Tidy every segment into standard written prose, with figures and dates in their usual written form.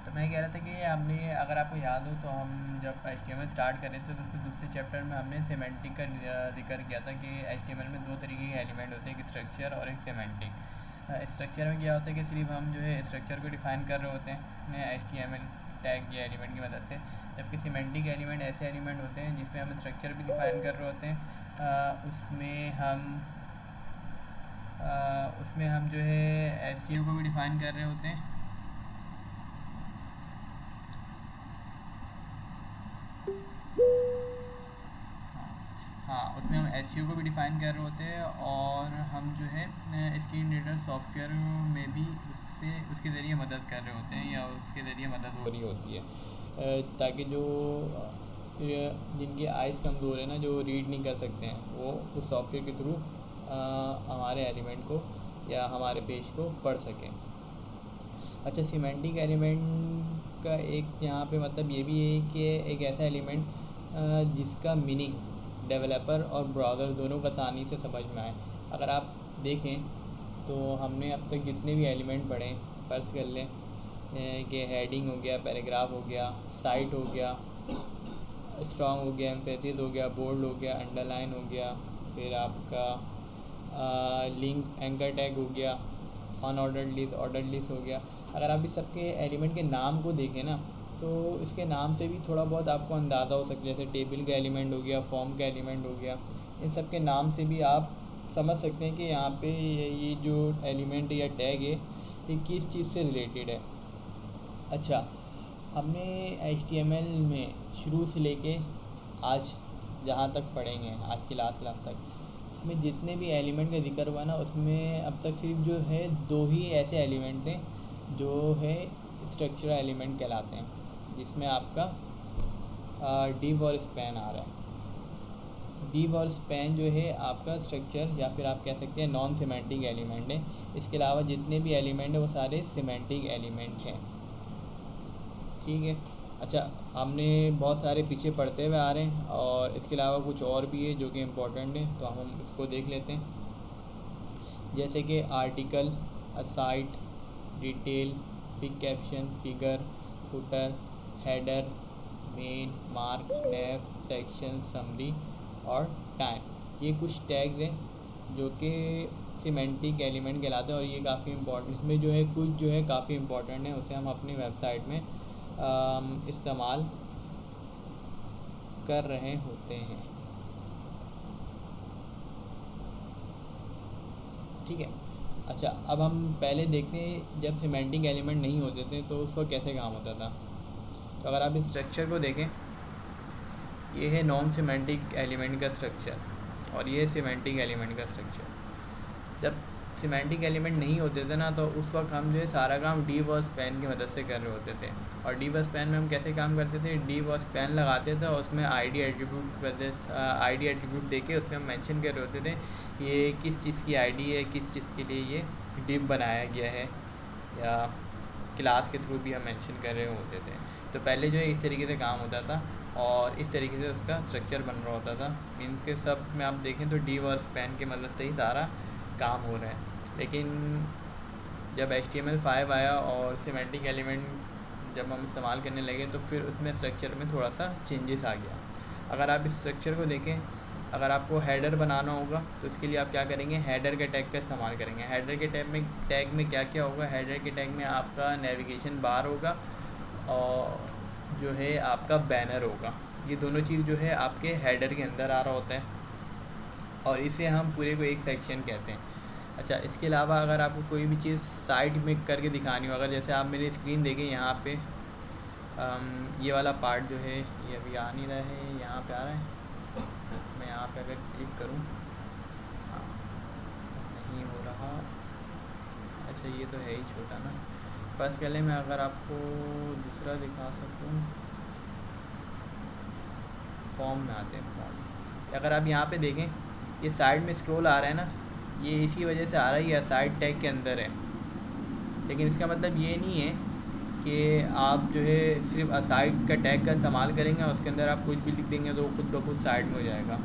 तो मैं कह रहा था कि हमने, अगर आपको याद हो तो हम जब HTML स्टार्ट करे थे तो उसके दूसरे चैप्टर में हमने सिमेंटिक का जिक्र किया था कि HTML में दो तरीके के एलिमेंट होते हैं, एक स्ट्रक्चर और एक सिमेंटिक। स्ट्रक्चर में क्या होता है कि सिर्फ हम जो है स्ट्रक्चर को डिफ़ाइन कर रहे होते हैं HTML टैग या एलिमेंट की मदद से, जबकि सिमेंटिक एलिमेंट ऐसे एलिमेंट होते हैं जिसमें हम स्ट्रक्चर भी डिफ़ाइन कर रहे होते हैं। उसमें हम जो है SEO को भी डिफ़ाइन कर रहे होते हैं। हाँ, उसमें हम SEO को भी डिफ़ाइन कर रहे होते हैं, और हम जो है स्क्रीन रीडर सॉफ्टवेयर में भी उससे उसके ज़रिए मदद कर रहे होते हैं, या उसके ज़रिए मदद हो रही होती है, ताकि जो जिनकी आइज़ कमज़ोर है ना, जो रीड नहीं कर सकते हैं, वो उस सॉफ्टवेयर के थ्रू हमारे एलिमेंट को या हमारे पेज को पढ़ सकें। अच्छा, सिमेंटिक एलिमेंट का एक यहाँ पे मतलब ये भी है कि एक ऐसा एलिमेंट जिसका मीनिंग डेवलपर और ब्राउज़र दोनों को आसानी से समझ में आए। अगर आप देखें तो हमने अब तक जितने भी एलिमेंट पढ़े, फर्ज कर लें कि हेडिंग हो गया, पैराग्राफ हो गया, साइट हो गया, स्ट्रॉन्ग हो गया, एम्फेसिस हो गया, बोल्ड हो गया, अंडरलाइन हो गया, फिर आपका लिंक एंकर टैग हो गया, ऑर्डर्ड लिस्ट हो गया। अगर आप इस सबके एलिमेंट के नाम को देखें ना, तो इसके नाम से भी थोड़ा बहुत आपको अंदाज़ा हो सकता है, जैसे टेबल का एलिमेंट हो गया, फॉर्म का एलिमेंट हो गया, इन सब के नाम से भी आप समझ सकते हैं कि यहाँ पे ये जो एलिमेंट या टैग है ये किस चीज़ से रिलेटेड है। अच्छा, हमने HTML में शुरू से लेके आज जहाँ तक पढ़ेंगे, आज की लास्ट क्लास तक, इसमें जितने भी एलिमेंट का जिक्र हुआ ना, उसमें अब तक सिर्फ जो है दो ही ऐसे एलिमेंट थे जो है स्ट्रक्चर एलिमेंट कहलाते हैं, जिसमें आपका डिव और स्पैन आ रहा है। डिव और स्पैन जो है आपका स्ट्रक्चर या फिर आप कह सकते हैं नॉन सिमेंटिक एलिमेंट है। इसके अलावा जितने भी एलिमेंट हैं वो सारे सिमेंटिक एलिमेंट हैं, ठीक है। अच्छा, हमने बहुत सारे पीछे पढ़ते हुए आ रहे हैं, और इसके अलावा कुछ और भी है जो कि इम्पोर्टेंट है, तो हम इसको देख लेते हैं। जैसे कि article, aside, detail, pick, caption, figure, footer, header, main, mark, nav, section, summary और टाइम, ये कुछ टैग्स हैं जो कि सिमेंटिक एलिमेंट कहलाते हैं, और ये काफ़ी इंपॉर्टेंट, इसमें जो है कुछ जो है काफ़ी इंपॉर्टेंट है, उसे हम अपनी वेबसाइट में इस्तेमाल कर रहे होते हैं, ठीक है। अच्छा, अब हम पहले देखते हैं जब सिमेंटिक एलिमेंट नहीं होते थे तो उस वक्त कैसे काम होता था। तो अगर आप इस स्ट्रक्चर को देखें, ये है नॉन सिमेंटिक एलिमेंट का स्ट्रक्चर, और ये है सिमेंटिक एलिमेंट का स्ट्रक्चर। जब सिमेंटिक एलिमेंट नहीं होते थे ना, तो उस वक्त हम जो है सारा काम डिव और स्पैन की मदद से कर रहे होते थे। और डिव और स्पैन में हम कैसे काम करते थे, डिव और स्पैन लगाते थे और उसमें आईडी एट्रीब्यूट देके उसमें हम मेंशन कर रहे होते थे ये किस चीज़ की आईडी है, किस चीज़ के लिए ये डिव बनाया गया है, या क्लास के थ्रू भी हम मेंशन कर रहे होते थे। तो पहले जो है इस तरीके से काम होता था, और इस तरीके से उसका स्ट्रक्चर बन रहा होता था। मीन्स के सब में आप देखें तो डिव और स्पैन की मदद से ही सारा काम हो रहा है। लेकिन जब HTML5 आया और सिमेंटिक एलिमेंट जब हम इस्तेमाल करने लगे, तो फिर उसमें स्ट्रक्चर में थोड़ा सा चेंजेस आ गया। अगर आप इस स्ट्रक्चर को देखें, अगर आपको हेडर बनाना होगा तो उसके लिए आप क्या करेंगे, हेडर के टैग का इस्तेमाल करेंगे। हेडर के टैग में क्या क्या होगा, हेडर के टैग में आपका नेविगेशन बार होगा और जो है आपका बैनर होगा। ये दोनों चीज़ जो है आपके हेडर के अंदर आ रहा होता है, और इसे हम पूरे को एक सेक्शन कहते हैं। अच्छा, इसके अलावा अगर आपको कोई भी चीज़ साइड में करके दिखानी हो, अगर जैसे आप मेरी स्क्रीन देखें यहाँ पे, ये वाला पार्ट जो है ये अभी आ नहीं रहा है, यहाँ पे आ रहा है, मैं यहाँ पे अगर क्लिक करूँ, हाँ नहीं हो रहा। अच्छा, ये तो है ही छोटा ना। फर्स्ट पहले मैं अगर आपको दूसरा दिखा सकूँ, फॉर्म में आते हैं। फॉर्म, अगर आप यहाँ पे देखें, ये साइड में स्क्रॉल आ रहा है ना, ये इसी वजह से आ रहा है, ये साइड टैग के अंदर है। लेकिन इसका मतलब ये नहीं है कि आप जो है सिर्फ असाइड का टैग का इस्तेमाल करेंगे और उसके अंदर आप कुछ भी लिख देंगे तो खुद ब खुद साइड में हो जाएगा।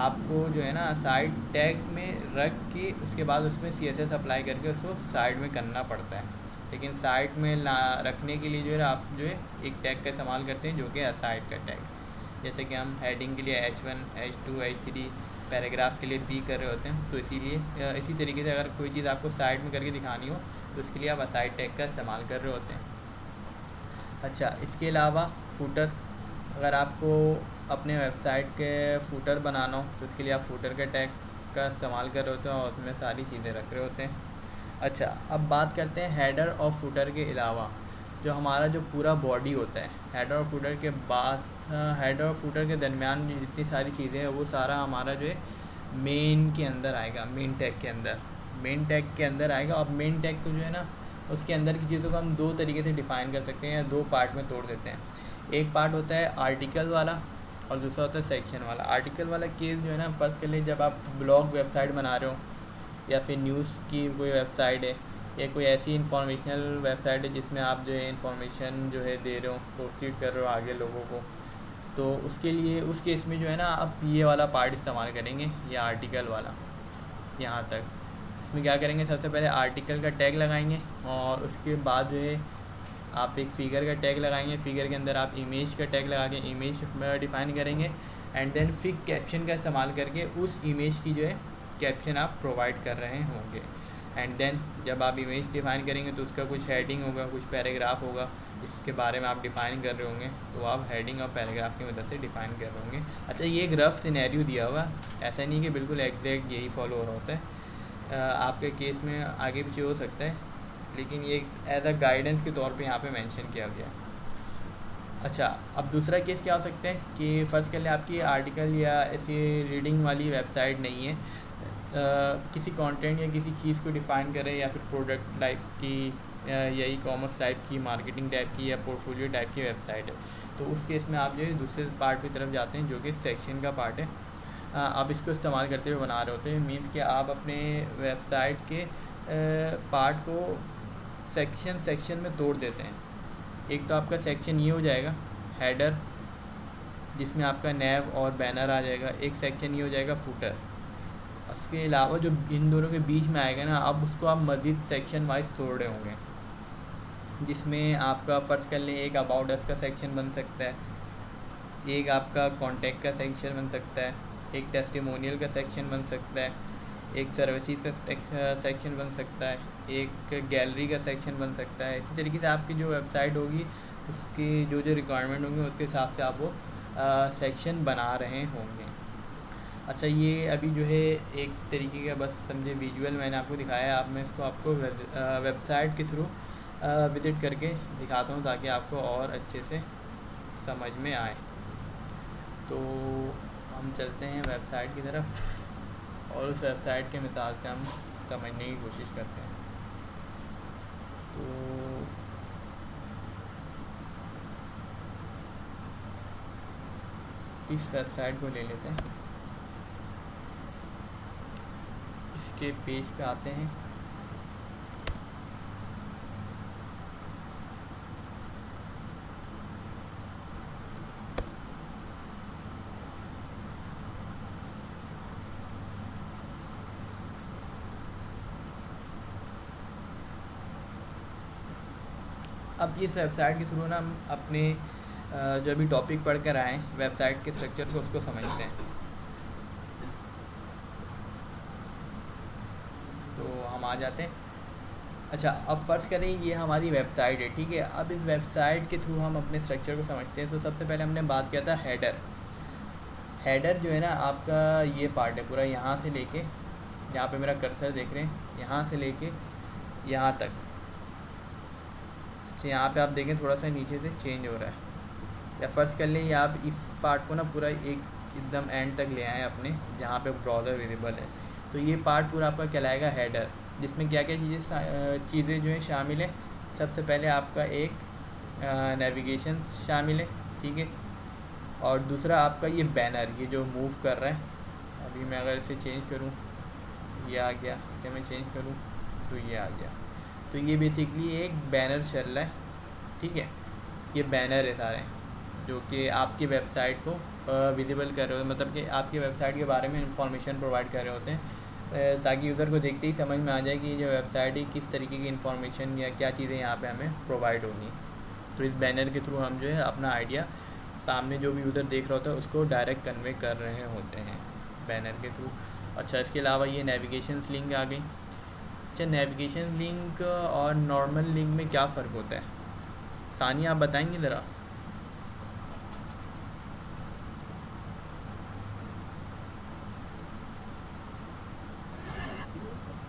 आपको जो है ना साइड टैग में रख के उसके बाद उसमें CSS अप्लाई करके उसको साइड में करना पड़ता है। लेकिन साइट में ला रखने के लिए जो है आप जो है एक टैग का इस्तेमाल करते हैं जो कि असाइड का टैग। जैसे कि हम हेडिंग के लिए H1 H2 H3, पैराग्राफ के लिए P कर रहे होते हैं, तो इसीलिए इसी तरीके से अगर कोई चीज़ आपको साइड में करके दिखानी हो तो उसके लिए आप असाइड टैग का इस्तेमाल कर रहे होते हैं। अच्छा, इसके अलावा फूटर, अगर आपको अपने वेबसाइट के फूटर बनाना हो तो उसके लिए आप फूटर के टैग का इस्तेमाल कर रहे होते हैं और उसमें सारी चीज़ें रख रहे होते हैं। अच्छा, अब बात करते हैं हेडर और फूटर के अलावा जो हमारा जो पूरा बॉडी होता है। हेडर और फूटर के बाद हेडर और फूटर के दरमियान जो जितनी सारी चीज़ें हैं वो सारा हमारा जो है मेन के अंदर आएगा, मेन टैग के अंदर, मेन टैग के अंदर आएगा। और मेन टैग को जो है ना उसके अंदर की चीज़ों को हम दो तरीके से डिफ़ाइन कर सकते हैं या दो पार्ट में तोड़ देते हैं। एक पार्ट होता है आर्टिकल वाला और दूसरा होता है सेक्शन वाला। आर्टिकल वाला केस जो है ना, फर्स्ट के लिए जब आप ब्लॉग वेबसाइट बना रहे हो या फिर न्यूज़ की कोई वेबसाइट है या कोई ऐसी इंफॉर्मेशनल वेबसाइट है जिसमें आप जो है इंफॉर्मेशन जो है दे रहे हो, प्रोसीड कर रहे हो आगे लोगों को, तो उसके लिए उस केस में जो है ना आप ये वाला पार्ट इस्तेमाल करेंगे, या आर्टिकल वाला। यहाँ तक इसमें क्या करेंगे, सबसे पहले आर्टिकल का टैग लगाएंगे और उसके बाद जो है आप एक फ़िगर का टैग लगाएंगे। फ़िगर के अंदर आप इमेज का टैग लगा के इमेज डिफ़ाइन करेंगे एंड देन फिर कैप्शन का इस्तेमाल करके उस इमेज की जो है कैप्शन आप प्रोवाइड कर रहे होंगे। एंड देन जब आप इमेज डिफ़ाइन करेंगे तो उसका कुछ हेडिंग होगा, कुछ पैराग्राफ होगा इसके बारे में आप डिफ़ाइन कर रहे होंगे, तो आप हेडिंग और पैराग्राफ की मदद से डिफ़ाइन कर रहे होंगे। अच्छा, ये एक रफ सिनेरियो दिया हुआ, ऐसा नहीं कि बिल्कुल एग्जैक्ट यही फॉलो हो रहा होता है, आपके केस में आगे पीछे हो सकता है, लेकिन ये एज अ गाइडेंस के तौर पे यहाँ पे मेंशन किया गया है। अच्छा, अब दूसरा केस क्या हो सकता है कि फ़र्ज़ कर ले आपकी आर्टिकल या ऐसी रीडिंग वाली वेबसाइट नहीं है, किसी कंटेंट या किसी चीज़ को डिफ़ाइन करें या फिर प्रोडक्ट टाइप की या ई कॉमर्स टाइप की, मार्केटिंग टाइप की या पोर्टफोलियो टाइप की वेबसाइट है, तो उस केस में आप जो है दूसरे पार्ट की तरफ जाते हैं जो कि सेक्शन का पार्ट है। आप इसको इस्तेमाल करते हुए बना रहे होते हैं, मीन्स कि आप अपने वेबसाइट के पार्ट को सेक्शन में तोड़ देते हैं। एक तो आपका सेक्शन ये हो जाएगा हेडर, जिसमें आपका नैव और बैनर आ जाएगा। एक सेक्शन ये हो जाएगा फूटर। उसके अलावा जो इन दोनों के बीच में आएगा ना, अब उसको आप मज़ीद सेक्शन वाइज तोड़ रहे होंगे, जिसमें आपका फ़र्ज़ कर लें एक अबाउट अस का सेक्शन बन सकता है, एक आपका कॉन्टैक्ट का सेक्शन बन सकता है, एक टेस्टिमोनियल का सेक्शन बन सकता है, एक सर्विसेज का सेक्शन बन सकता है, एक गैलरी का सेक्शन बन सकता है। इसी तरीके से आपकी जो वेबसाइट होगी उसकी जो रिक्वायरमेंट होंगे उसके हिसाब से आप वो सेक्शन बना रहे होंगे। अच्छा, ये अभी जो है एक तरीके का बस समझे विजुअल मैंने आपको दिखाया है। अब मैं इसको आपको वेबसाइट के थ्रू विज़िट करके दिखाता हूँ ताकि आपको और अच्छे से समझ में आए। तो हम चलते हैं वेबसाइट की तरफ और उस वेबसाइट के मिसाल से हम समझने की कोशिश करते हैं। तो इस वेबसाइट को ले लेते हैं, इसके पेज पे आते हैं। अब इस वेबसाइट के थ्रू ना हम अपने जो अभी टॉपिक पढ़ कर आए वेबसाइट के स्ट्रक्चर को उसको समझते हैं। तो हम आ जाते हैं। अच्छा, अब फ़र्ज़ करें ये हमारी वेबसाइट है, ठीक है। अब इस वेबसाइट के थ्रू हम अपने स्ट्रक्चर को समझते हैं। तो सबसे पहले हमने बात किया था हेडर। हेडर जो है ना आपका ये पार्ट है पूरा, यहाँ से लेके, यहाँ पे मेरा कर्सर देख रहे हैं, यहाँ से लेके यहाँ तक। अच्छा, यहाँ पे आप देखें थोड़ा सा नीचे से चेंज हो रहा है, या फ़र्ज़ कर लें ये आप इस पार्ट को ना पूरा एकदम एंड तक ले आएँ अपने, जहाँ पे ब्राउज़र विजिबल है। तो ये पार्ट पूरा आपका कहलाएगा हेडर, जिसमें क्या क्या चीज़ें जो हैं शामिल है। सबसे पहले आपका एक नेविगेशन शामिल है, ठीक है। और दूसरा आपका ये बैनर, ये जो मूव कर रहा है। अभी मैं अगर इसे चेंज करूँ, ये आ गया, इसे मैं चेंज करूँ तो ये आ गया। तो ये बेसिकली एक बैनर चल रहा है, ठीक है। ये बैनर है सारे जो कि आपकी वेबसाइट को विजिबल कर रहे हो, मतलब कि आपकी वेबसाइट के बारे में इंफॉर्मेशन प्रोवाइड कर रहे होते हैं। ताकि यूज़र को देखते ही समझ में आ जाए कि ये जो वेबसाइट है किस तरीके की इन्फॉर्मेशन या क्या चीज़ें यहाँ पे हमें प्रोवाइड होंगी। तो इस बैनर के थ्रू हम जो है अपना आइडिया सामने जो भी यूज़र देख रहा होता है उसको डायरेक्ट कन्वे कर रहे होते हैं बैनर के थ्रू। अच्छा, इसके अलावा ये नेविगेशन लिंक आ गई। अच्छा, नेविगेशन लिंक और नॉर्मल लिंक में क्या फ़र्क होता है, सानिया आप बताएंगे ज़रा।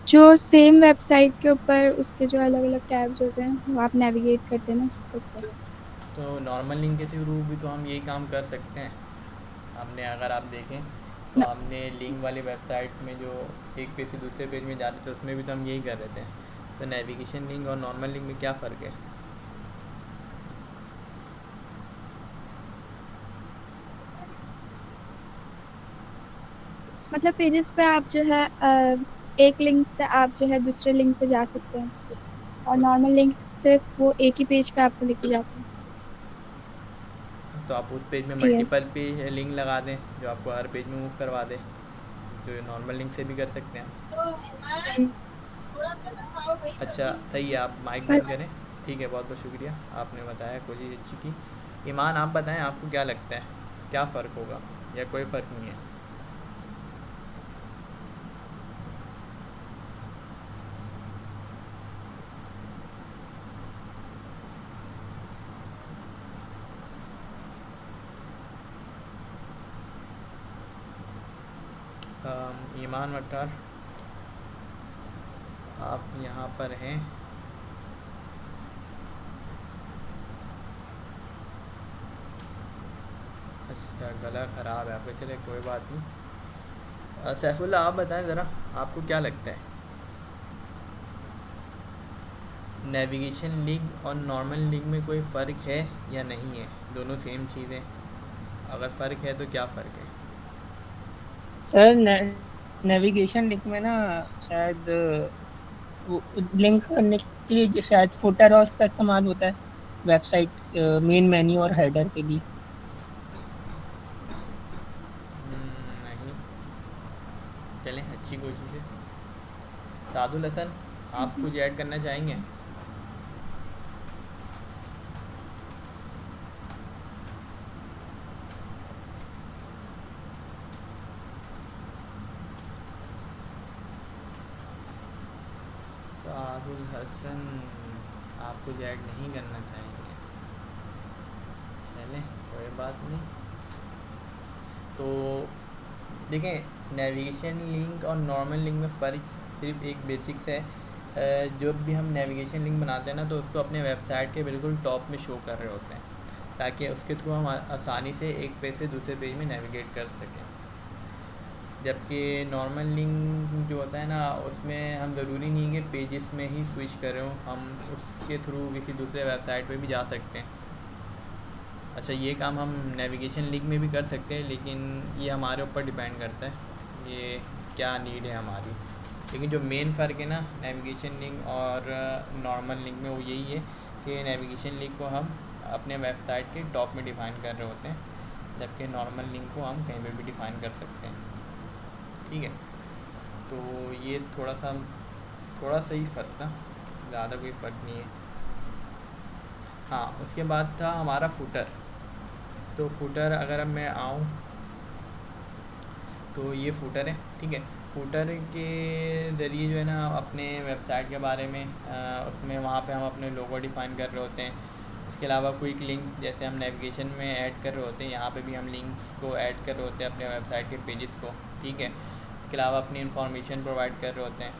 जो सेम वेबसाइट के ऊपर उसके जो अलग अलग टैब्स होते हैं वो आप नेविगेट करते हैं ना उसके ऊपर। तो नॉर्मल लिंक के थ्रू भी तो हम यही काम कर सकते हैं। हमने अगर आप देखें तो न- हमने लिंक वाली वेबसाइट में जो एक पेज से दूसरे पेज में जा रहे थे उसमें भी तो हम यही कर रहे थे। तो नेविगेशन लिंक और नॉर्मल लिंक में क्या फ़र्क है। मतलब पेजेस पे आप जो है एक लिंक से आप जो है दूसरे लिंक पे जा सकते हैं, और नॉर्मल लिंक सिर्फ वो एक ही पेज पे आपको लेके जाते तो आप उस पेज में हैं। यस। मल्टीपल पेज लिंक लगा दें जो आपको हर पेज में मूव करवा दे, जो नॉर्मल लिंक से भी कर सकते हैं। अच्छा सही है, आप माइक बंद करें। ठीक है, बहुत बहुत शुक्रिया, आपने बताया, कोशिश अच्छी की। ईमान आप बताएं आपको क्या लगता है, क्या फ़र्क होगा या कोई फ़र्क नहीं है। ईमान वकार, आप यहाँ पर हैं। अच्छा, गला ख़राब है आपका, चले कोई बात नहीं। सैफुल्ला आप बताएं ज़रा, आपको क्या लगता है नेविगेशन लिंक और नॉर्मल लिंक में कोई फ़र्क है या नहीं है, दोनों सेम चीज़ें, अगर फ़र्क है तो क्या फ़र्क है। सर नेविगेशन लिंक में ना शायद वो लिंक करने के लिए जो शायद फुटर और उसका इस्तेमाल होता है वेबसाइट मेन मेन्यू और हेडर के लिए। नहीं, चलें अच्छी कोशिश है। सादुल हसन, आप कुछ ऐड करना चाहेंगे। सादुल हसन, आप कुछ ऐड नहीं करना चाहेंगे, चलें कोई बात नहीं। तो देखें, नेविगेशन लिंक और नॉर्मल लिंक में फ़र्क सिर्फ एक बेसिक्स है। जब भी हम नेविगेशन लिंक बनाते हैं ना तो उसको अपने वेबसाइट के बिल्कुल टॉप में शो कर रहे होते हैं, ताकि उसके थ्रू हम आसानी से एक पेज से दूसरे पेज में नेविगेट कर सकें। जबकि नॉर्मल लिंक जो होता है ना उसमें हम ज़रूरी नहीं है कि पेजेस में ही स्विच करें, हम उसके थ्रू किसी दूसरे वेबसाइट पे भी जा सकते हैं। अच्छा, ये काम हम नेविगेशन लिंक में भी कर सकते हैं, लेकिन ये हमारे ऊपर डिपेंड करता है ये क्या नीड है हमारी। लेकिन जो मेन फ़र्क है ना नेविगेशन लिंक और नॉर्मल लिंक में, वो यही है कि नेविगेशन लिंक को हम अपने वेबसाइट के टॉप में डिफ़ाइन कर रहे होते हैं, जबकि नॉर्मल लिंक को हम कहीं पर भी डिफ़ाइन कर सकते हैं। ठीक है, तो ये थोड़ा सा ही फ़र्क था, ज़्यादा कोई फ़र्क नहीं है। हाँ, उसके बाद था हमारा फुटर। तो फुटर अगर अब मैं आऊँ तो ये फुटर है। ठीक है, फुटर के ज़रिए जो है ना अपने वेबसाइट के बारे में उसमें वहाँ पे हम अपने लोगो डिफ़ाइन कर रहे होते हैं। इसके अलावा क्विक लिंक जैसे हम नेविगेशन में ऐड कर रहे होते हैं, यहाँ पे भी हम लिंक्स को ऐड कर रहे होते हैं अपने वेबसाइट के पेजेस को। ठीक है, इसके अलावा अपनी इंफॉर्मेशन प्रोवाइड कर रहे होते हैं,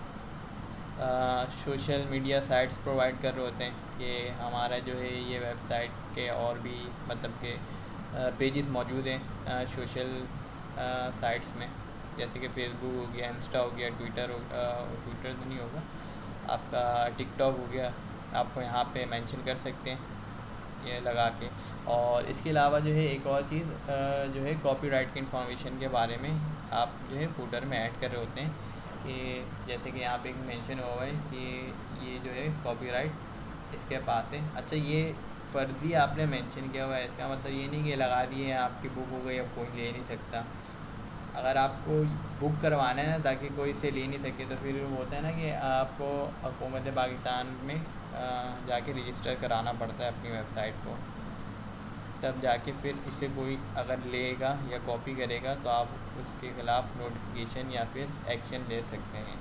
सोशल मीडिया साइट्स प्रोवाइड कर रहे होते हैं कि हमारा जो है ये वेबसाइट के और भी मतलब के पेजेस मौजूद हैं सोशल साइट्स में, जैसे कि फेसबुक हो गया, इंस्टा हो गया, ट्विटर तो नहीं होगा आपका, टिकटॉक हो गया, आपको यहाँ पे मेंशन कर सकते हैं ये लगा के। और इसके अलावा जो है एक और चीज़ जो है कॉपीराइट की इन्फॉर्मेशन के बारे में आप जो है फूटर में ऐड कर रहे होते हैं कि जैसे कि यहाँ पे एक मेंशन हुआ है कि ये जो है कॉपीराइट इसके पास है। अच्छा, ये फ़र्ज़ी आपने मेंशन किया हुआ है, इसका मतलब ये नहीं कि लगा दिए आपकी बुक हो गई अब कोई ले नहीं सकता। अगर आपको बुक करवाना है ना ताकि कोई इसे ले नहीं सके, तो फिर वो होता है ना कि आपको हुकूमत पाकिस्तान में जाके रजिस्टर कराना पड़ता है अपनी वेबसाइट को, तब जाके फिर इसे कोई अगर लेगा या कॉपी करेगा तो आप उसके ख़िलाफ़ नोटिफिकेशन या फिर एक्शन ले सकते हैं।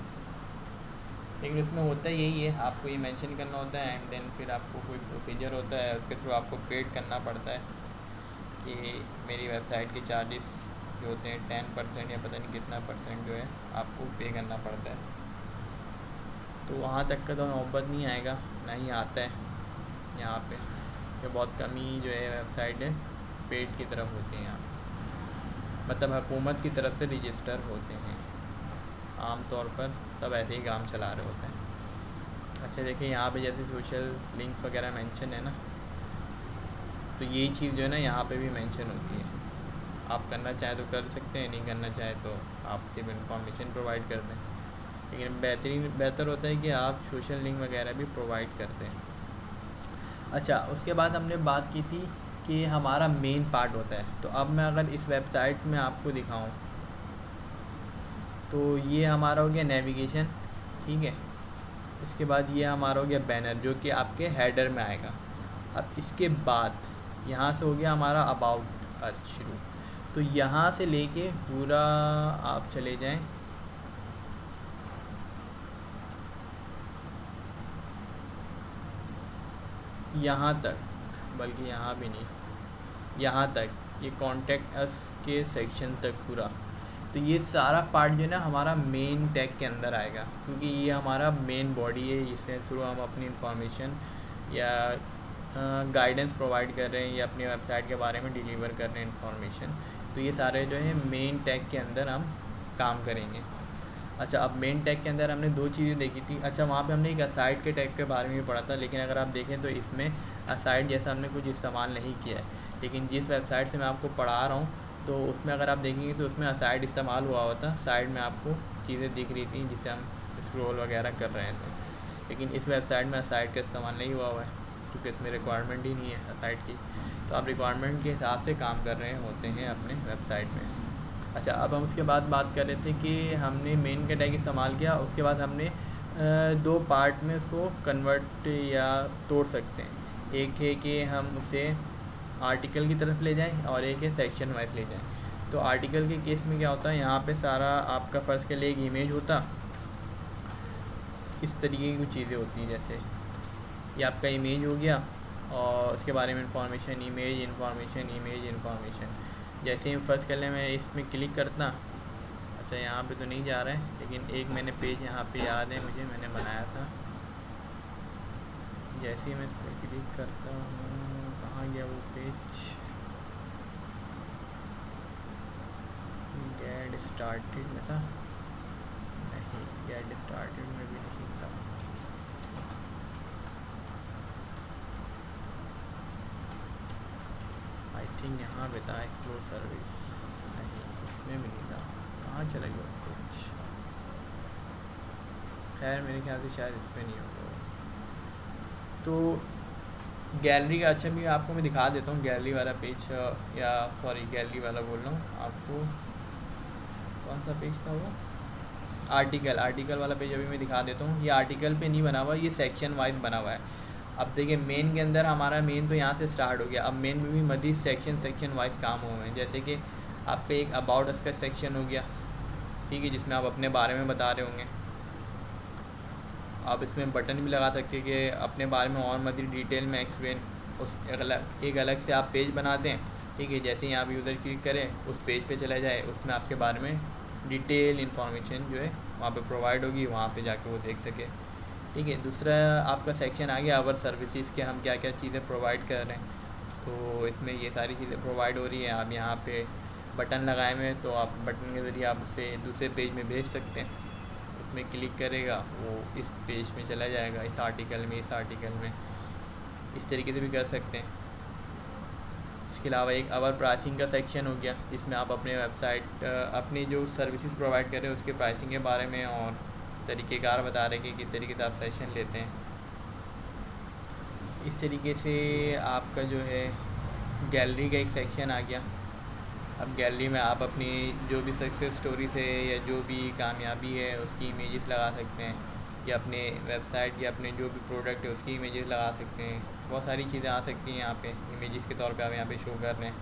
लेकिन उसमें होता यही है, आपको ये मेंशन करना होता है एंड देन फिर आपको कोई प्रोसीजर होता है, उसके थ्रू आपको पेड करना पड़ता है कि मेरी वेबसाइट के चार्जेस जो होते हैं 10% या पता नहीं कितना परसेंट जो है आपको पे करना पड़ता है। तो वहाँ तक का तो नौबत नहीं आएगा, ना ही आता है यहाँ पे, कि बहुत कम ही जो है वेबसाइट है पेड की तरफ होती हैं यहाँ, मतलब हुकूमत की तरफ से रजिस्टर होते हैं आम तौर पर, तब ऐसे ही काम चला रहे होते हैं। अच्छा देखिए यहाँ पे जैसे सोशल लिंक्स वगैरह मेंशन है ना, तो यही चीज़ जो है ना यहाँ पे भी मेंशन होती है। आप करना चाहें तो कर सकते हैं, नहीं करना चाहें तो आप सिर्फ इन्फॉर्मेशन प्रोवाइड कर दें, लेकिन बेहतर होता है कि आप सोशल लिंक वगैरह भी प्रोवाइड करते हैं। अच्छा उसके बाद हमने बात की थी कि हमारा मेन पार्ट होता है, तो अब मैं अगर इस वेबसाइट में आपको दिखाऊं तो ये हमारा हो गया नेविगेशन, ठीक है। इसके बाद ये हमारा हो गया बैनर जो कि आपके हेडर में आएगा। अब इसके बाद यहाँ से हो गया हमारा अबाउट अस शुरू, तो यहाँ से लेके पूरा आप चले जाएं यहाँ तक, बल्कि यहाँ भी नहीं, यहाँ तक ये कॉन्टेक्ट अस के सेक्शन तक पूरा, तो ये सारा पार्ट जो है ना हमारा मेन टैग के अंदर आएगा, क्योंकि ये हमारा मेन बॉडी है, इसके थ्रू हम अपनी इंफॉर्मेशन या गाइडेंस प्रोवाइड कर रहे हैं या अपनी वेबसाइट के बारे में डिलीवर कर रहे हैं इंफॉर्मेशन, तो ये सारे जो है मेन टैग के अंदर हम काम करेंगे। अच्छा अब मेन टैग के अंदर हमने दो चीज़ें देखी थी। अच्छा वहाँ पे हमने एक असाइड के टैग के बारे में भी पढ़ा था, लेकिन अगर आप देखें तो इसमें असाइड जैसा हमने कुछ इस्तेमाल नहीं किया है, लेकिन जिस वेबसाइट से मैं आपको पढ़ा रहा हूँ तो उसमें अगर आप देखेंगे तो उसमें असाइड इस्तेमाल हुआ हुआ था, साइड में आपको चीज़ें दिख रही थी जिसे हम स्क्रॉल वगैरह कर रहे थे, लेकिन इस वेबसाइट में असाइड का इस्तेमाल नहीं हुआ हुआ है क्योंकि इसमें रिक्वायरमेंट ही नहीं है असाइड की, तो आप रिक्वायरमेंट के हिसाब से काम कर रहे होते हैं अपने वेबसाइट में। अच्छा अब हम उसके बाद बात कर रहे थे कि हमने मेन का टैग इस्तेमाल किया, उसके बाद हमने दो पार्ट में उसको कन्वर्ट या तोड़ सकते हैं। एक है कि हम उसे आर्टिकल की तरफ ले जाएं और एक है सेक्शन वाइज ले जाएं। तो आर्टिकल के केस में क्या होता है, यहाँ पे सारा आपका फ़र्ज़ के लिए एक इमेज होता, इस तरीके की कुछ चीज़ें होती हैं, जैसे ये आपका इमेज हो गया और उसके बारे में information, image information, image information. जैसे ही फर्स्ट कर ले मैं इसमें क्लिक करता, अच्छा यहाँ पे तो नहीं जा रहा है, लेकिन एक मैंने पेज यहाँ पे याद है मुझे, मैंने बनाया था। जैसे ही मैं इस पर क्लिक करता हूँ, कहाँ गया वो पेज, गेट स्टार्टेड में था, नहीं गेट स्टार्टेड में भी नहीं था, आई थिंक यहाँ पे था एक्सप्लोर सर्विस, नहीं इसमें भी नहीं था, कहाँ चला गया कुछ, खैर मेरे ख्याल से शायद इसमें नहीं होगा। तो गैलरी का, अच्छा भी आपको मैं दिखा देता हूँ गैलरी वाला पेज, या सॉरी गैलरी वाला बोल रहा हूँ आपको, कौन सा पेज था वो, आर्टिकल वाला पेज अभी मैं दिखा देता हूँ। ये आर्टिकल पे नहीं बना हुआ, ये सेक्शन वाइज बना हुआ है। अब देखिए मेन के अंदर हमारा मेन तो यहाँ से स्टार्ट हो गया, अब मेन में भी मज़ीद सेक्शन वाइज काम हुए हैं, जैसे कि आप पे एक अबाउट अस का सेक्शन हो गया, ठीक है, जिसमें आप अपने बारे में बता रहे होंगे। आप इसमें बटन भी लगा सकते हैं कि अपने बारे में और मज़ीद डिटेल में एक्सप्लेन, उस एक अलग से आप पेज बना दें, ठीक है, जैसे ही आप यूज़र क्लिक करें उस पेज पे चला जाए, उसमें आपके बारे में डिटेल इन्फॉर्मेशन जो है वहाँ पे प्रोवाइड होगी, वहाँ पे जाके वो देख सके, ठीक है। दूसरा आपका सेक्शन आ गया अवर सर्विसेज के, हम क्या क्या चीज़ें प्रोवाइड कर रहे हैं, तो इसमें ये सारी चीज़ें प्रोवाइड हो रही हैं। आप यहाँ पे बटन लगाए हुए हैं, तो आप बटन के ज़रिए आप उसे दूसरे पेज में भेज सकते हैं, उसमें क्लिक करेगा वो इस पेज में चला जाएगा, इस आर्टिकल में, इस तरीके से भी कर सकते हैं। इसके अलावा एक आवर प्राइसिंग का सेक्शन हो गया, जिसमें आप अपने वेबसाइट अपनी जो सर्विसेज प्रोवाइड कर रहे हैं उसके प्राइसिंग के बारे में और तरीक़ेकार बता रहे हैं कि किस तरीके से आप सेशन लेते हैं। इस तरीके से आपका जो है गैलरी का एक सेक्शन आ गया, अब गैलरी में आप अपनी जो भी सक्सेस स्टोरी से या जो भी कामयाबी है उसकी इमेजेस लगा सकते हैं, या अपने वेबसाइट या अपने जो भी प्रोडक्ट है उसकी इमेजेस लगा सकते हैं। बहुत सारी चीज़ें आ सकती हैं यहाँ पे इमेजेस के तौर पे आप यहाँ पे शो कर रहे हैं।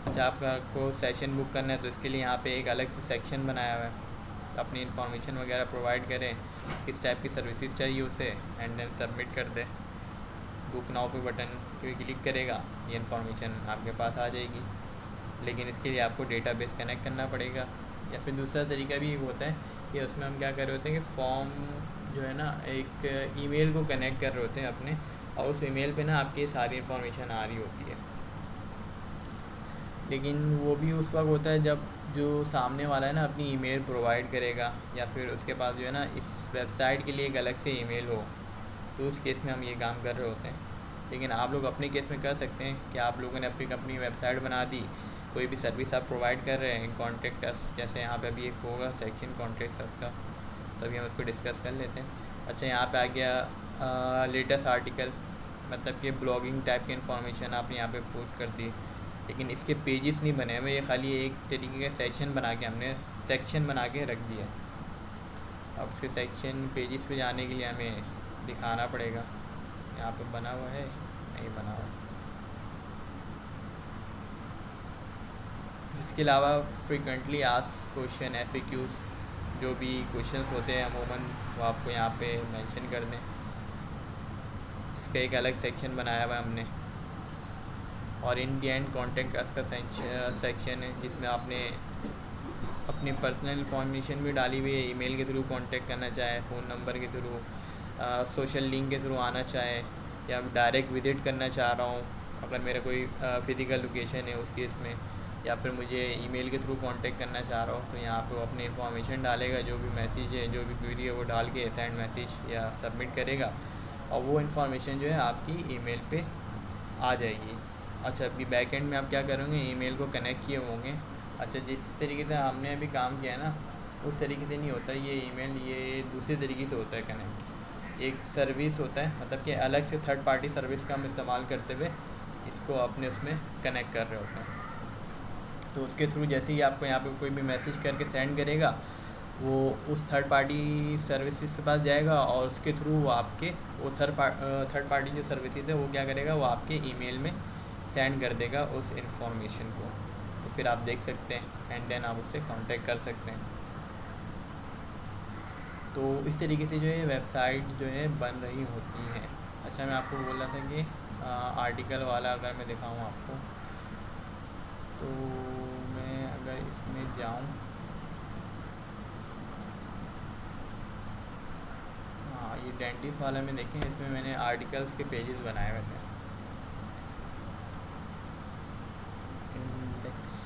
अच्छा, आपको सेशन बुक करना है तो इसके लिए यहाँ पे एक अलग से सेक्शन बनाया हुआ है। अपनी इन्फॉर्मेशन वगैरह प्रोवाइड करें, किस टाइप की सर्विसेज चाहिए उसे, एंड देन सबमिट कर दें। बुक नाउ पे बटन पे क्लिक करेगा, ये इन्फॉर्मेशन आपके पास आ जाएगी। लेकिन इसके लिए आपको डेटाबेस कनेक्ट करना पड़ेगा, या फिर दूसरा तरीका भी होता है कि उसमें हम क्या कर रहे होते हैं कि फॉर्म जो है ना एक ईमेल को कनेक्ट कर रहे होते हैं अपने, और उस ईमेल पे ना आपकी सारी इन्फॉर्मेशन आ रही होती है। लेकिन वो भी उस वक्त होता है जब जो सामने वाला है ना अपनी ईमेल प्रोवाइड करेगा, या फिर उसके पास जो है ना इस वेबसाइट के लिए एक अलग से ईमेल हो, तो उस केस में हम ये काम कर रहे होते हैं। लेकिन आप लोग अपने केस में कर सकते हैं कि आप लोगों ने अपनी वेबसाइट बना दी, कोई भी सर्विस आप प्रोवाइड कर रहे हैं, कॉन्टेक्ट अस, जैसे यहाँ पे अभी एक होगा सेक्शन कॉन्टेक्ट अस का, तभी हम उसको डिस्कस कर लेते हैं। अच्छा, यहाँ पे आ गया लेटेस्ट आर्टिकल, मतलब कि ब्लॉगिंग टाइप की इन्फॉर्मेशन आपने यहाँ पे पोस्ट कर दी, लेकिन इसके पेजेस नहीं बने हुए, ये खाली एक तरीके का सेक्शन बना के हमने सेक्शन बना के रख दिया। अब उसके सेक्शन पेजेस पे जाने के लिए हमें दिखाना पड़ेगा। यहाँ पे बना हुआ है, नहीं बना हुआ। इसके अलावा फ्रीक्वेंटली आस्क्ड क्वेश्चन, FAQs, जो भी क्वेश्चंस होते हैं अमूमन वो आपको यहाँ पे मेंशन कर दें। इसका एक अलग सेक्शन बनाया हुआ है हमने। और इन दी एंड कॉन्टेक्ट अस का सेक्शन है, जिसमें आपने अपनी पर्सनल इन्फॉर्मेशन भी डाली हुई है, ईमेल के थ्रू कांटेक्ट करना चाहे, फ़ोन नंबर के थ्रू, सोशल लिंक के थ्रू आना चाहे, या डायरेक्ट विज़िट करना चाह रहा हूँ अगर मेरा कोई फ़िज़िकल लोकेशन है उस केस में, या फिर मुझे ईमेल के थ्रू कांटेक्ट करना चाह रहा हूँ, तो यहाँ पे वो अपनी इन्फॉर्मेशन डालेगा, जो भी मैसेज है, जो भी क्वेरी है वो डाल के सेंड मैसेज या सबमिट करेगा, और वो इन्फॉर्मेशन जो है आपकी ईमेल पे आ जाएगी। अच्छा, अभी बैक एंड में आप क्या करोगे, ईमेल को कनेक्ट किए होंगे। अच्छा, जिस तरीके से हमने अभी काम किया है ना, उस तरीके से नहीं होता ये ईमेल, ये दूसरे तरीके से होता है कनेक्ट। एक सर्विस होता है, मतलब कि अलग से थर्ड पार्टी सर्विस का हम इस्तेमाल करते हुए इसको अपने उसमें कनेक्ट कर रहे होते हैं। तो उसके थ्रू जैसे ही आपको यहाँ पे कोई भी मैसेज करके सेंड करेगा, वो उस थर्ड पार्टी सर्विसेज के पास जाएगा, और उसके थ्रू वो आपके वो थर्ड पार्टी जो सर्विसेज है वो क्या करेगा, वो आपके ईमेल में सेंड कर देगा उस इंफॉर्मेशन को। तो फिर आप देख सकते हैं एंड देन आप उससे कांटेक्ट कर सकते हैं। तो इस तरीके से जो है वेबसाइट जो है बन रही होती हैं। अच्छा, मैं आपको बोल रहा था कि आर्टिकल वाला अगर मैं दिखाऊँ आपको, तो मैं अगर इसमें जाऊँ, हाँ ये डेंटिस्ट वाला में देखें, इसमें मैंने आर्टिकल्स के पेजेस बनाए हुए थे। इंडेक्स,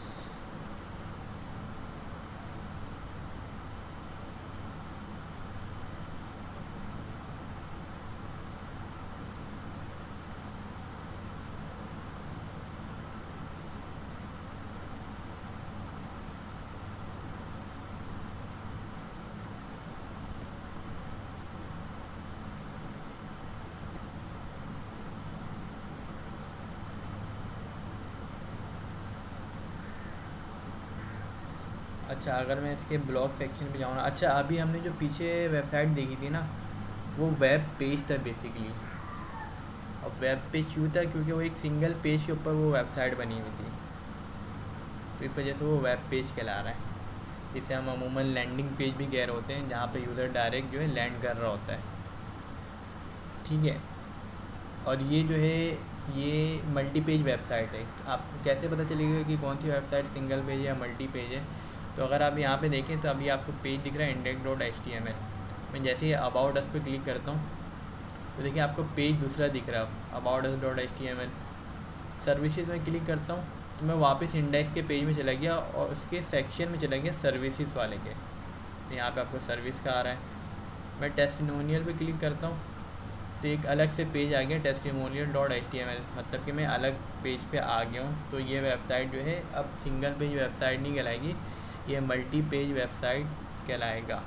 अच्छा अगर मैं इसके ब्लॉग सेक्शन पे जाऊँ ना, अच्छा अभी हमने जो पीछे वेबसाइट देखी थी ना, वो वेब पेज था बेसिकली। और वेब पेज क्यों था, क्योंकि वो एक सिंगल पेज के ऊपर वो वेबसाइट बनी हुई थी, तो इस वजह से वो वेब पेज कहला रहा है। जिसे हम अमूमन लैंडिंग पेज भी कह रहे होते हैं, जहाँ पे यूज़र डायरेक्ट जो है लैंड कर रहा होता है। ठीक है, और ये जो है ये मल्टी पेज वेबसाइट है। आपको कैसे पता चलेगा कि कौन सी वेबसाइट सिंगल पेज है या मल्टी पेज है? तो अगर आप यहाँ पे देखें तो अभी आपको पेज दिख रहा है index.html। मैं जैसे ही अबाउट अस पे क्लिक करता हूँ तो देखिए आपको पेज दूसरा दिख रहा है, about.us.html। सर्विसेज में क्लिक करता हूँ तो मैं वापस इंडेक्स के पेज में चला गया और उसके सेक्शन में चला गया सर्विसेज वाले के। तो यहाँ पे आपको सर्विस का आ रहा है। मैं टेस्टिमोनियल पे क्लिक करता हूँ तो एक अलग से पेज आ गया testimonial.html, मतलब कि मैं अलग पेज पे आ गया हूँ। तो ये वेबसाइट जो है अब सिंगल पेज वेबसाइट नहीं कहलाएगी, ये मल्टी पेज वेबसाइट कहलाएगा,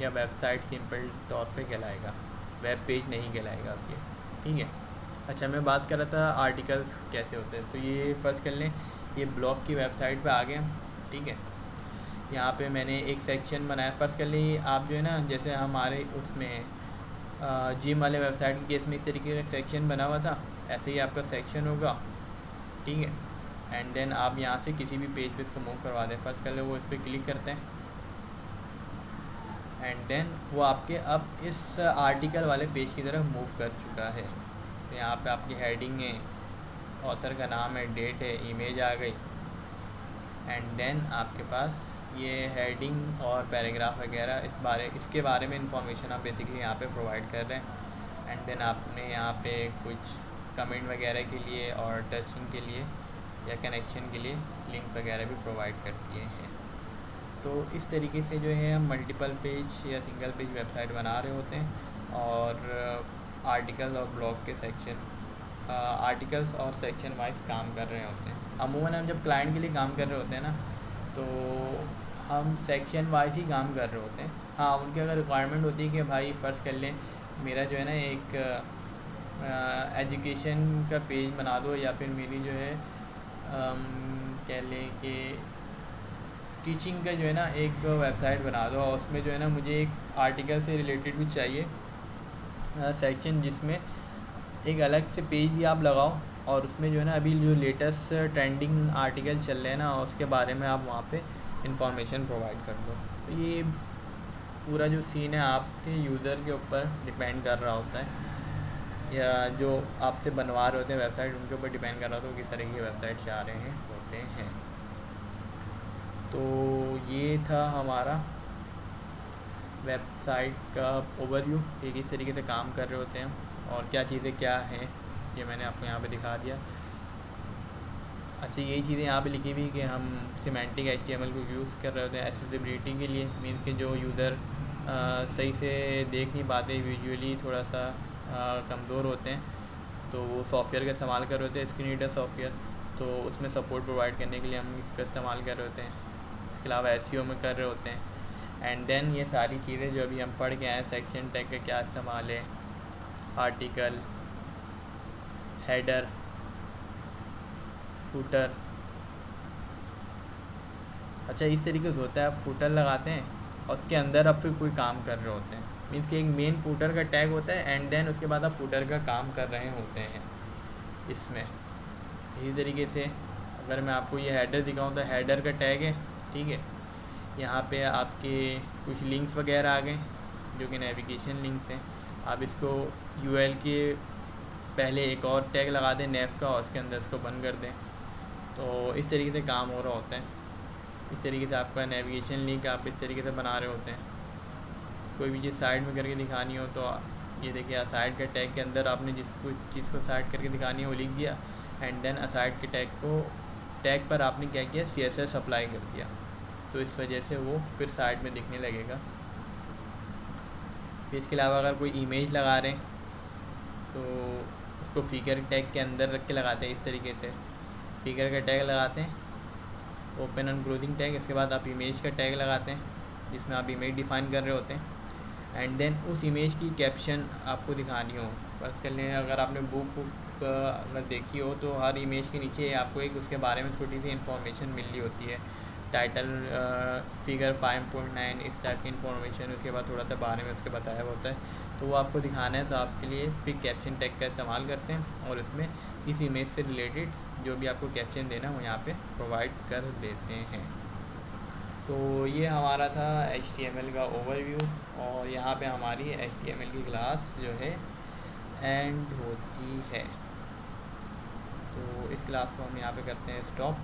या वेबसाइट सिंपल तौर पे कहलाएगा, वेब पेज नहीं कहलाएगा अब ये। ठीक है। अच्छा, मैं बात कर रहा था आर्टिकल्स कैसे होते हैं। तो ये फ़र्ज़ कर लें ये ब्लॉग की वेबसाइट पे आ गए हम, ठीक है। यहाँ पे मैंने एक सेक्शन बनाया। फ़र्ज़ कर लीजिए आप जो है ना, जैसे हमारे उसमें जिम वाले वेबसाइट के केस में इस तरीके का सेक्शन बना हुआ था, ऐसे ही आपका सेक्शन होगा, ठीक है। एंड देन आप यहाँ से किसी भी पेज पे इसको मूव करवा दें। फ़र्ज़ कर ले वो इस पर क्लिक करते हैं एंड देन वो आपके अब इस आर्टिकल वाले पेज की तरफ मूव कर चुका है। तो यहाँ पे आपकी हेडिंग है, ऑथर का नाम है, डेट है, इमेज आ गई एंड देन आपके पास ये हेडिंग और पैराग्राफ वगैरह इसके बारे में इंफॉर्मेशन आप बेसिकली यहाँ पे प्रोवाइड कर रहे हैं। एंड देन आपने यहाँ पे कुछ कमेंट वगैरह के लिए और टचिंग के लिए या कनेक्शन के लिए लिंक वगैरह भी प्रोवाइड कर दिए हैं। तो इस तरीके से जो है हम मल्टीपल पेज या सिंगल पेज वेबसाइट बना रहे होते हैं और आर्टिकल और ब्लॉग के सेक्शन आर्टिकल्स और सेक्शन वाइज काम कर रहे होते हैं। अमूमन हम जब क्लाइंट के लिए काम कर रहे होते हैं ना, तो हम सेक्शन वाइज ही काम कर रहे होते हैं। हाँ, उनकी अगर रिक्वायरमेंट होती है कि भाई फ़र्ज़ कर लें मेरा जो है ना एक एजुकेशन का पेज बना दो, या फिर मेरी जो है कह लें कि टीचिंग का जो है ना एक वेबसाइट बना दो, और उसमें जो है ना मुझे एक आर्टिकल से रिलेटेड भी चाहिए सेक्शन, जिसमें एक अलग से पेज भी आप लगाओ और उसमें जो है ना अभी जो लेटेस्ट ट्रेंडिंग आर्टिकल चल रहे हैं ना उसके बारे में आप वहाँ पे इंफॉर्मेशन प्रोवाइड कर दो। तो ये पूरा जो सीन है आपके यूज़र के ऊपर डिपेंड कर रहा होता है, या जो आपसे बनवा रहे होते हैं वेबसाइट उनके ऊपर डिपेंड कर रहा होता है किस तरह की वेबसाइट चाह रहे होते हैं। तो ये था हमारा वेबसाइट का ओवरव्यू कि किस तरीके से काम कर रहे होते हैं और क्या चीज़ें क्या हैं, ये मैंने आपको यहाँ पे दिखा दिया। अच्छा, यही चीज़ें यहाँ पे लिखी हुई कि हम सिमेंटिक HTML को यूज़ कर रहे होते हैं एक्सेसिबिलिटी के लिए, मीन्स कि जो यूज़र सही से देख नहीं पाते, विजुअली थोड़ा सा कमज़ोर होते हैं, तो वो सॉफ्टवेयर का इस्तेमाल कर रहे होते हैं, स्क्रीन रीडर सॉफ्टवेयर, तो उसमें सपोर्ट प्रोवाइड करने के लिए हम इसका इस्तेमाल कर रहे होते हैं। इसके अलावा SEO में कर रहे होते हैं। एंड देन ये सारी चीज़ें जो अभी हम पढ़ के आए, सेक्शन टैग का क्या इस्तेमाल है, आर्टिकल, हेडर, फूटर। अच्छा, इस तरीके से होता है, आप फूटर लगाते हैं और उसके अंदर आप फिर कोई काम कर रहे होते हैं, मीन्स कि एक मेन फूटर का टैग होता है एंड देन उसके बाद आप फूटर का काम कर रहे होते हैं इसमें। इसी तरीके से अगर मैं आपको ये हेडर दिखाऊं तो हेडर का टैग है, ठीक है। यहाँ पे आपके कुछ लिंक्स वगैरह आ गए जो कि नेविगेशन लिंक्स हैं। आप इसको URL के पहले एक और टैग लगा दें नेव का और उसके अंदर इसको बंद कर दें, तो इस तरीके से काम हो रहा होता है। इस तरीके से आपका नेविगेशन लिंक आप इस तरीके से बना रहे होते हैं। कोई भी चीज़ साइड में करके दिखानी हो तो ये देखिए, साइड के टैग के अंदर आपने जिसको चीज़ को साइड करके दिखानी है वो लिख दिया एंड देन असाइड के टैग पर आपने क्या किया, CSS अप्लाई कर दिया, तो इस वजह से वो फिर साइड में दिखने लगेगा। फिर इसके अलावा अगर कोई इमेज लगा रहे हैं तो उसको फिगर टैग के अंदर रख के लगाते हैं। इस तरीके से फिगर का टैग लगाते हैं, ओपन एंड क्लोजिंग टैग, इसके बाद आप इमेज का टैग लगाते हैं जिसमें आप इमेज डिफ़ाइन कर रहे होते हैं एंड देन उस इमेज की कैप्शन आपको दिखानी हो। बस कर लें, अगर आपने बुक अगर देखी हो तो हर इमेज के नीचे आपको एक उसके बारे में छोटी सी इन्फॉर्मेशन मिल रही होती है, टाइटल, फिगर 5.9, इस टाइप की इन्फॉर्मेशन, उसके बाद थोड़ा सा बारे में उसके बताया होता है, तो वो आपको दिखाना है। तो आपके लिए फिर कैप्शन टैग का इस्तेमाल करते हैं और उसमें इस इमेज से रिलेटेड जो भी आपको कैप्शन देना वो यहाँ पे प्रोवाइड कर देते हैं। तो ये हमारा था HTML का ओवरव्यू और यहाँ पे हमारी HTML की क्लास जो है एंड होती है। तो इस क्लास को हम यहाँ पे करते हैं स्टॉप।